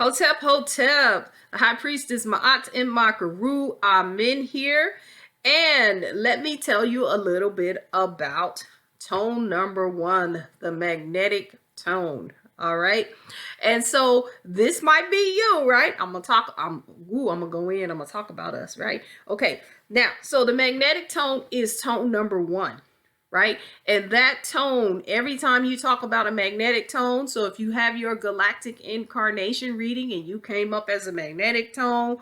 Hotep, Hotep, the High Priestess Maat and Maakheru Amen here. And let me tell you a little bit about tone number 1, the magnetic tone. All right. And so this might be you, right? I'm gonna go in, I'm gonna talk about us, right? Okay. Now, so the magnetic tone is tone number 1. Right? And that tone, every time you talk about a magnetic tone, so if you have your galactic incarnation reading and you came up as a magnetic tone,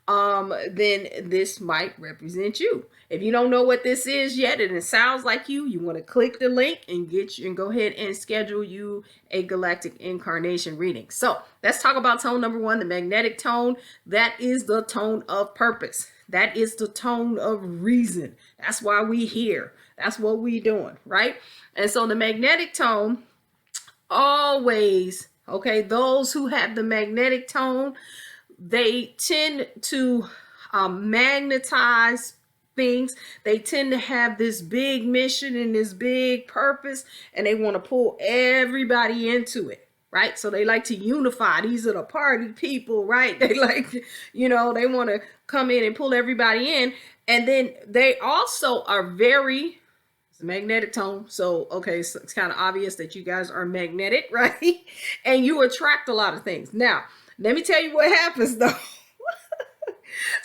then this might represent you. If you don't know what this is yet and it sounds like you want to click the link and go ahead and schedule you a galactic incarnation reading. So let's talk about tone number 1, the magnetic tone. That is the tone of purpose. That is the tone of reason. That's why we here. That's what we doing, right? And so the magnetic tone always, okay, those who have the magnetic tone, they tend to magnetize things. They tend to have this big mission and this big purpose, and they want to pull everybody into it. Right? So they like to unify. These are the party people, right? They like, they want to come in and pull everybody in. And then they also are very, it's a magnetic tone. So, okay, so it's kind of obvious that you guys are magnetic, right? And you attract a lot of things. Now, let me tell you what happens though.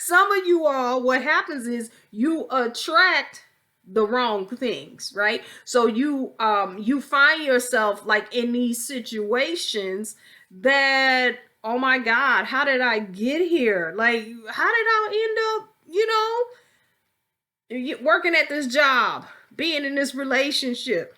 Some of you all, what happens is you attract the wrong things, right? So you find yourself like in these situations that, oh my God, how did I get here? Like, how did I end up, working at this job, being in this relationship,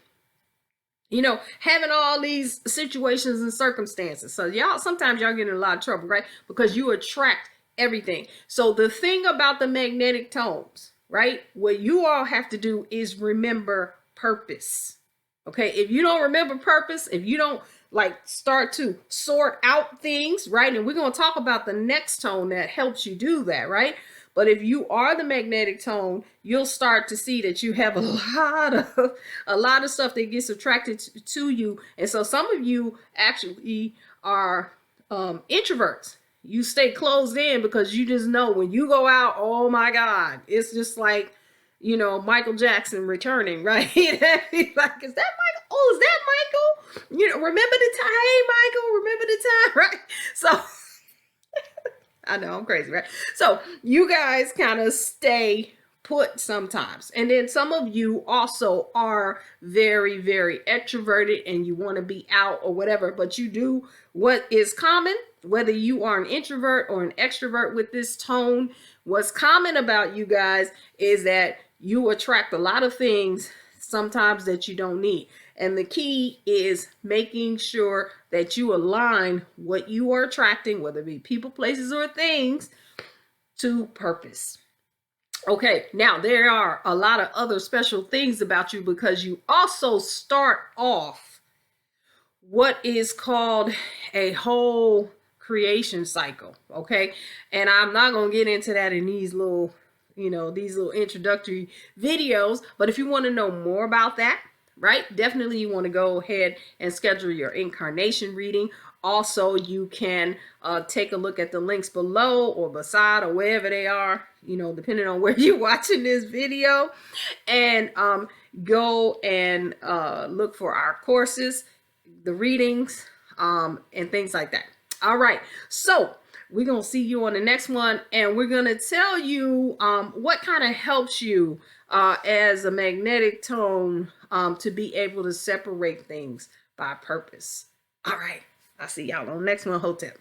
having all these situations and circumstances. So sometimes y'all get in a lot of trouble, right? Because you attract everything. So the thing about the magnetic tones, right? What you all have to do is remember purpose. Okay. If you don't remember purpose, if you don't start to sort out things, right? And we're going to talk about the next tone that helps you do that, right? But if you are the magnetic tone, you'll start to see that you have a lot of stuff that gets attracted to you. And so some of you actually are introverts. You stay closed in because you just know when you go out, oh my God, it's just like, Michael Jackson returning, right? Like, is that Michael? Oh, is that Michael? Remember the time? Hey, Michael, remember the time, right? So I know I'm crazy, right? So you guys kind of stay put sometimes. And then some of you also are very, very extroverted and you want to be out or whatever, but you do what is common, whether you are an introvert or an extrovert with this tone. What's common about you guys is that you attract a lot of things sometimes that you don't need. And the key is making sure that you align what you are attracting, whether it be people, places, or things, to purpose. Okay, now there are a lot of other special things about you because you also start off what is called a whole creation cycle. Okay, and I'm not going to get into that in these little, these little introductory videos. But if you want to know more about that, right, definitely you want to go ahead and schedule your incarnation reading. Also, you can take a look at the links below or beside or wherever they are, depending on where you're watching this video, and go and look for our courses, the readings, and things like that. All right. So we're going to see you on the next one, and we're going to tell you what kind of helps you as a magnetic tone to be able to separate things by purpose. All right. I'll see y'all on the next one. Hotep.